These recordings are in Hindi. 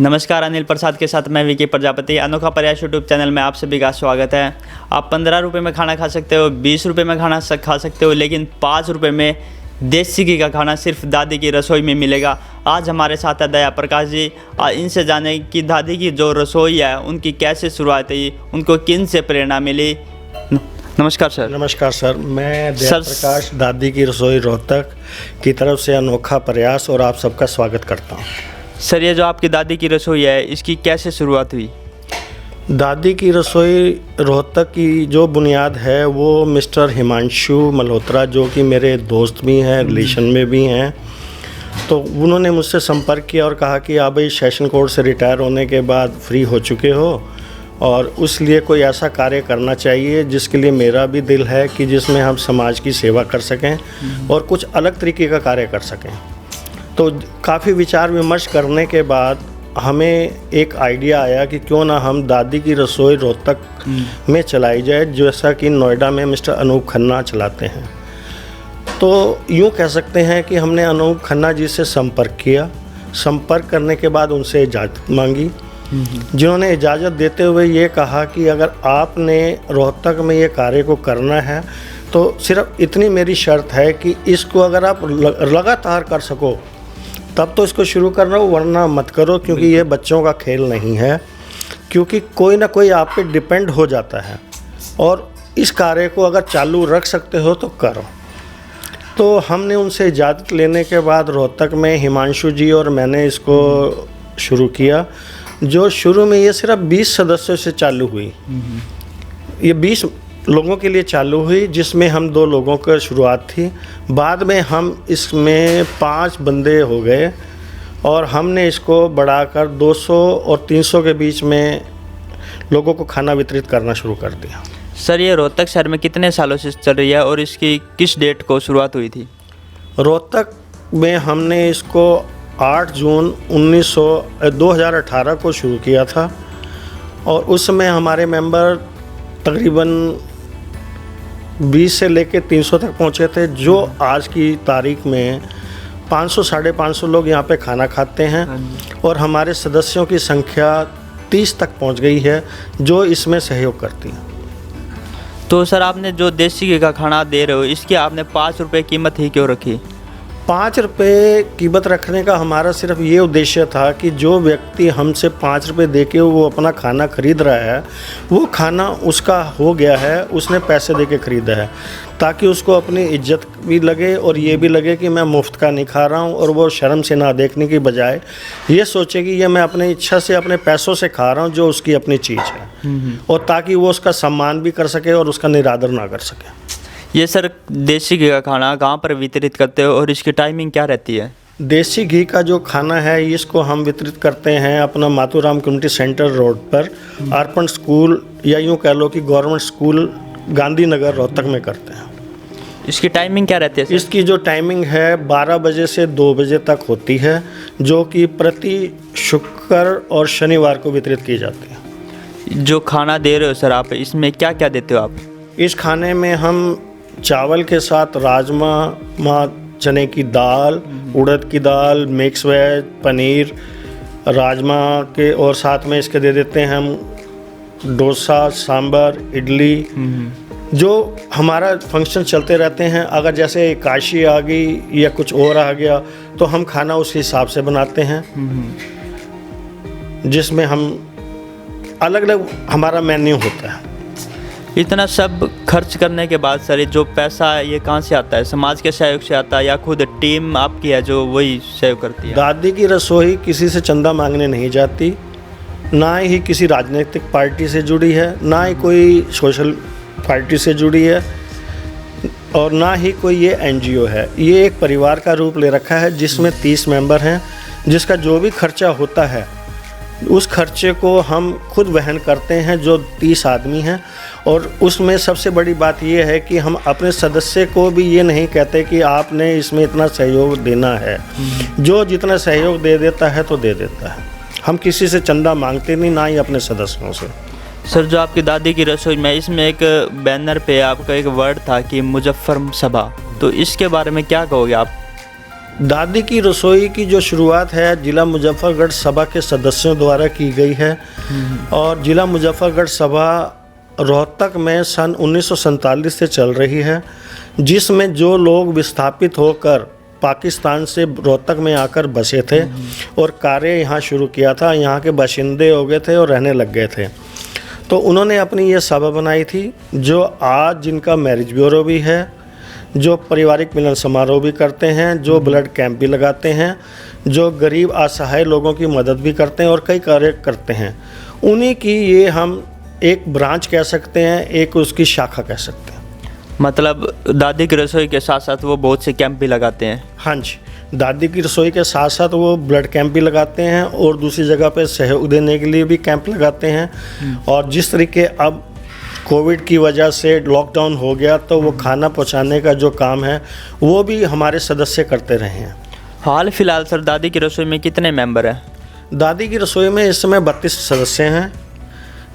नमस्कार, अनिल प्रसाद के साथ मैं विकी प्रजापति। अनोखा प्रयास यूट्यूब चैनल में आप सभी का स्वागत है। आप 15 रुपये में खाना खा सकते हो, 20 रुपये में खाना खा सकते हो, लेकिन 5 रुपये में देसी घी का खाना सिर्फ दादी की रसोई में मिलेगा। आज हमारे साथ है दया प्रकाश जी। इनसे जाने कि दादी की जो रसोई है उनकी कैसे शुरुआत हुई, उनको किन से प्रेरणा मिली। नमस्कार सर। नमस्कार सर, मैं दया प्रकाश दादी की रसोई रोहतक की तरफ से अनोखा प्रयास और आप सबका स्वागत करता हूँ। सर, ये जो आपकी दादी की रसोई है इसकी कैसे शुरुआत हुई? दादी की रसोई रोहतक की जो बुनियाद है वो मिस्टर हिमांशु मल्होत्रा, जो कि मेरे दोस्त भी हैं, रिलेशन में भी हैं, तो उन्होंने मुझसे संपर्क किया और कहा कि आप भाई सेशन कोर्ट से रिटायर होने के बाद फ्री हो चुके हो और उस लिए कोई ऐसा कार्य करना चाहिए जिसके लिए मेरा भी दिल है कि जिसमें हम समाज की सेवा कर सकें और कुछ अलग तरीके का कार्य कर सकें। तो काफ़ी विचार विमर्श करने के बाद हमें एक आइडिया आया कि क्यों ना हम दादी की रसोई रोहतक में चलाई जाए, जैसा कि नोएडा में मिस्टर अनूप खन्ना चलाते हैं। तो यूँ कह सकते हैं कि हमने अनूप खन्ना जी से संपर्क किया। संपर्क करने के बाद उनसे इजाज़त मांगी, जिन्होंने इजाज़त देते हुए ये कहा कि अगर आपने रोहतक में ये कार्य को करना है तो सिर्फ इतनी मेरी शर्त है कि इसको अगर आप लगातार कर सको तब तो इसको शुरू करना हो, वरना मत करो, क्योंकि ये बच्चों का खेल नहीं है, क्योंकि कोई ना कोई आप पे डिपेंड हो जाता है और इस कार्य को अगर चालू रख सकते हो तो करो। तो हमने उनसे इजाज़त लेने के बाद रोहतक में हिमांशु जी और मैंने इसको शुरू किया, जो शुरू में ये सिर्फ 20 सदस्यों से चालू हुई। ये 20 लोगों के लिए चालू हुई, जिसमें हम 2 लोगों का शुरुआत थी। बाद में हम इसमें 5 बंदे हो गए और हमने इसको बढ़ाकर 200 और 300 के बीच में लोगों को खाना वितरित करना शुरू कर दिया। सर, ये रोहतक शहर में कितने सालों से चल रही है और इसकी किस डेट को शुरुआत हुई थी? रोहतक में हमने इसको 8 जून 2018 को शुरू किया था और उस समय हमारे मेंबर तकरीबन 20 से लेकर 300 तक पहुंचे थे, जो आज की तारीख में 500 साढ़े 500 लोग यहाँ पे खाना खाते हैं और हमारे सदस्यों की संख्या 30 तक पहुँच गई है, जो इसमें सहयोग करती है। तो सर, आपने जो देसी घी का खाना दे रहे हो इसकी आपने 5 रुपये कीमत ही क्यों रखी? 5 रुपये कीमत रखने का हमारा सिर्फ ये उद्देश्य था कि जो व्यक्ति हमसे 5 रुपये दे के वो अपना खाना खरीद रहा है, वो खाना उसका हो गया है, उसने पैसे दे के ख़रीदा है, ताकि उसको अपनी इज्जत भी लगे और ये भी लगे कि मैं मुफ्त का नहीं खा रहा हूँ, और वो शर्म से ना देखने की बजाय ये सोचे कि ये मैं अपनी इच्छा से अपने पैसों से खा रहा हूँ, जो उसकी अपनी चीज़ है, और ताकि वो उसका सम्मान भी कर सके और उसका निरादर ना कर सके। ये सर, देसी घी का खाना कहाँ पर वितरित करते हो और इसकी टाइमिंग क्या रहती है? देसी घी का जो खाना है इसको हम वितरित करते हैं अपना माथुराम कम्युनिटी सेंटर रोड पर अर्पण स्कूल, या यूँ कह लो कि गवर्नमेंट स्कूल गांधीनगर रोहतक में करते हैं। इसकी टाइमिंग क्या रहती है सर? इसकी जो टाइमिंग है 12 बजे से 2 बजे तक होती है, जो कि प्रति शुक्र और शनिवार को वितरित की जाती है। जो खाना दे रहे हो सर आप, इसमें क्या क्या देते हो आप? इस खाने में हम चावल के साथ राजमा, चने की दाल, उड़द की दाल, मिक्स वेज, पनीर, राजमा के, और साथ में इसके दे देते हैं हम डोसा, सांभर, इडली। जो हमारा फंक्शन चलते रहते हैं, अगर जैसे एकादशी आ गई या कुछ और आ गया तो हम खाना उस हिसाब से बनाते हैं, जिसमें हम अलग अलग हमारा मेन्यू होता है। इतना सब खर्च करने के बाद सर, जो पैसा है ये कहाँ से आता है? समाज के सहयोग से आता है या खुद टीम आपकी है जो वही सहयोग करती है? दादी की रसोई किसी से चंदा मांगने नहीं जाती, ना ही किसी राजनीतिक पार्टी से जुड़ी है, ना ही कोई सोशल पार्टी से जुड़ी है, और ना ही कोई ये एनजीओ है। ये एक परिवार का रूप ले रखा है, जिसमें 30 मेंबर हैं, जिसका जो भी खर्चा होता है उस खर्चे को हम खुद वहन करते हैं, जो 30 आदमी हैं। और उसमें सबसे बड़ी बात यह है कि हम अपने सदस्य को भी ये नहीं कहते कि आपने इसमें इतना सहयोग देना है, जो जितना सहयोग दे देता है तो दे देता है। हम किसी से चंदा मांगते नहीं, ना ही अपने सदस्यों से। सर, जो आपकी दादी की रसोई में, इसमें एक बैनर पे आपका एक वर्ड था कि मुजफ्फर सभा, तो इसके बारे में क्या कहोगे आप? दादी की रसोई की जो शुरुआत है ज़िला मुजफ्फरगढ़ सभा के सदस्यों द्वारा की गई है और ज़िला मुजफ्फरगढ़ सभा रोहतक में सन 1947 से चल रही है, जिसमें जो लोग विस्थापित होकर पाकिस्तान से रोहतक में आकर बसे थे और कार्य यहाँ शुरू किया था, यहाँ के बाशिंदे हो गए थे और रहने लग गए थे, तो उन्होंने अपनी ये सभा बनाई थी, जो आज जिनका मैरिज ब्यूरो भी है, जो पारिवारिक मिलन समारोह भी करते हैं, जो ब्लड कैंप भी लगाते हैं, जो गरीब असहाय लोगों की मदद भी करते हैं और कई कार्य करते हैं। उन्हीं की ये हम एक ब्रांच कह सकते हैं, एक उसकी शाखा कह सकते हैं। मतलब दादी की रसोई के साथ साथ वो बहुत से कैंप भी लगाते हैं। हाँ जी, दादी की रसोई के साथ साथ वो ब्लड कैंप भी लगाते हैं और दूसरी जगह पे सहयोग देने के लिए भी कैंप लगाते हैं। और जिस तरीके अब कोविड की वजह से लॉकडाउन हो गया, तो वो खाना पहुंचाने का जो काम है वो भी हमारे सदस्य करते रहे हैं। हाल फिलहाल सर दादी की रसोई में कितने मेंबर हैं? दादी की रसोई में इस समय 32 सदस्य हैं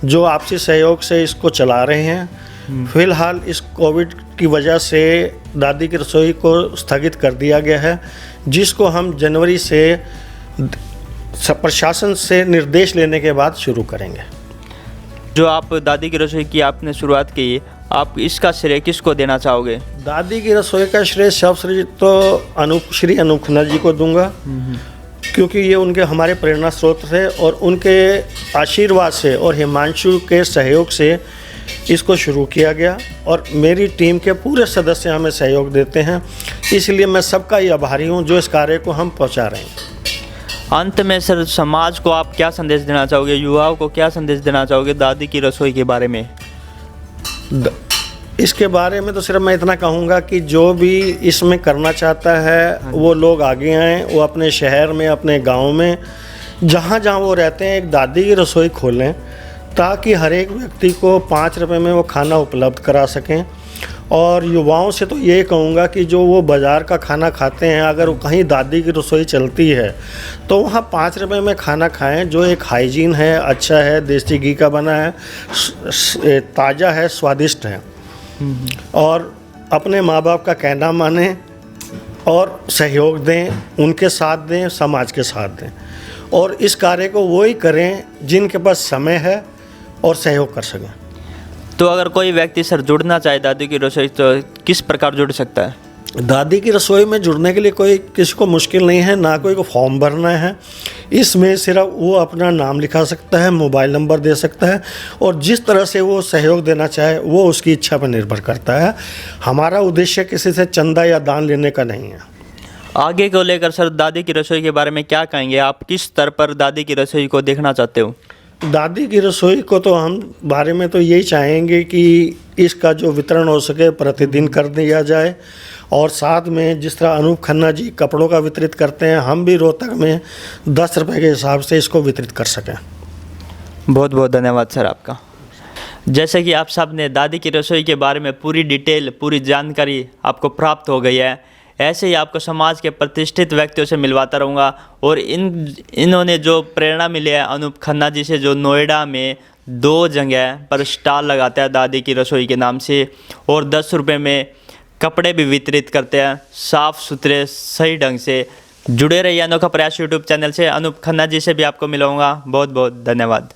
जो आपसी सहयोग से इसको चला रहे हैं। फिलहाल इस कोविड की वजह से दादी की रसोई को स्थगित कर दिया गया है, जिसको हम जनवरी से प्रशासन से निर्देश लेने के बाद शुरू करेंगे। जो आप दादी की रसोई की आपने शुरुआत की, आप इसका श्रेय किसको देना चाहोगे? दादी की रसोई का श्रेय सर्वश्री तो श्री अनूप खन्ना जी को दूंगा, क्योंकि ये उनके हमारे प्रेरणा स्रोत थे और उनके आशीर्वाद से और हिमांशु के सहयोग से इसको शुरू किया गया और मेरी टीम के पूरे सदस्य हमें सहयोग देते हैं, इसलिए मैं सबका ही आभारी हूँ जो इस कार्य को हम पहुँचा रहे हैं। अंत में सर समाज को आप क्या संदेश देना चाहोगे, युवाओं को क्या संदेश देना चाहोगे दादी की रसोई के बारे में? इसके बारे में तो सिर्फ मैं इतना कहूँगा कि जो भी इसमें करना चाहता है वो लोग आगे आएँ, वो अपने शहर में, अपने गांव में, जहाँ जहाँ वो रहते हैं एक दादी की रसोई खोलें, ताकि हर एक व्यक्ति को 5 रुपए में वो खाना उपलब्ध करा सकें। और युवाओं से तो ये कहूँगा कि जो वो बाज़ार का खाना खाते हैं, अगर वो कहीं दादी की रसोई चलती है तो वहाँ 5 रुपए में खाना खाएं, जो एक हाइजीन है, अच्छा है, देसी घी का बना है, ताज़ा है, स्वादिष्ट है। और अपने माँ बाप का कहना मानें और सहयोग दें, उनके साथ दें, समाज के साथ दें। और इस कार्य को वो ही करें जिनके पास समय है और सहयोग कर सकें। तो अगर कोई व्यक्ति सर जुड़ना चाहे दादी की रसोई, तो किस प्रकार जुड़ सकता है? दादी की रसोई में जुड़ने के लिए कोई किसी को मुश्किल नहीं है, ना कोई को फॉर्म भरना है। इसमें सिर्फ वो अपना नाम लिखा सकता है, मोबाइल नंबर दे सकता है और जिस तरह से वो सहयोग देना चाहे वो उसकी इच्छा पर निर्भर करता है। हमारा उद्देश्य किसी से चंदा या दान लेने का नहीं है। आगे को लेकर सर दादी की रसोई के बारे में क्या कहेंगे? आप किस स्तर पर दादी की रसोई को देखना चाहते हो? दादी की रसोई को तो हम बारे में तो यही चाहेंगे कि इसका जो वितरण हो सके प्रतिदिन कर दिया जाए और साथ में जिस तरह अनूप खन्ना जी कपड़ों का वितरित करते हैं, हम भी रोहतक में 10 रुपये के हिसाब से इसको वितरित कर सकें। बहुत बहुत धन्यवाद सर आपका। जैसे कि आप सब ने दादी की रसोई के बारे में पूरी डिटेल, पूरी जानकारी आपको प्राप्त हो गई है। ऐसे ही आपको समाज के प्रतिष्ठित व्यक्तियों से मिलवाता रहूँगा और इन्होंने जो प्रेरणा मिली है अनूप खन्ना जी से, जो नोएडा में 2 जगह पर स्टॉल लगाता है दादी की रसोई के नाम से और 10 रुपये में कपड़े भी वितरित करते हैं साफ़ सुथरे सही ढंग से। जुड़े रहिए अनोखा प्रयास यूट्यूब चैनल से। अनूप खन्ना जी से भी आपको मिलूँगा। बहुत बहुत धन्यवाद।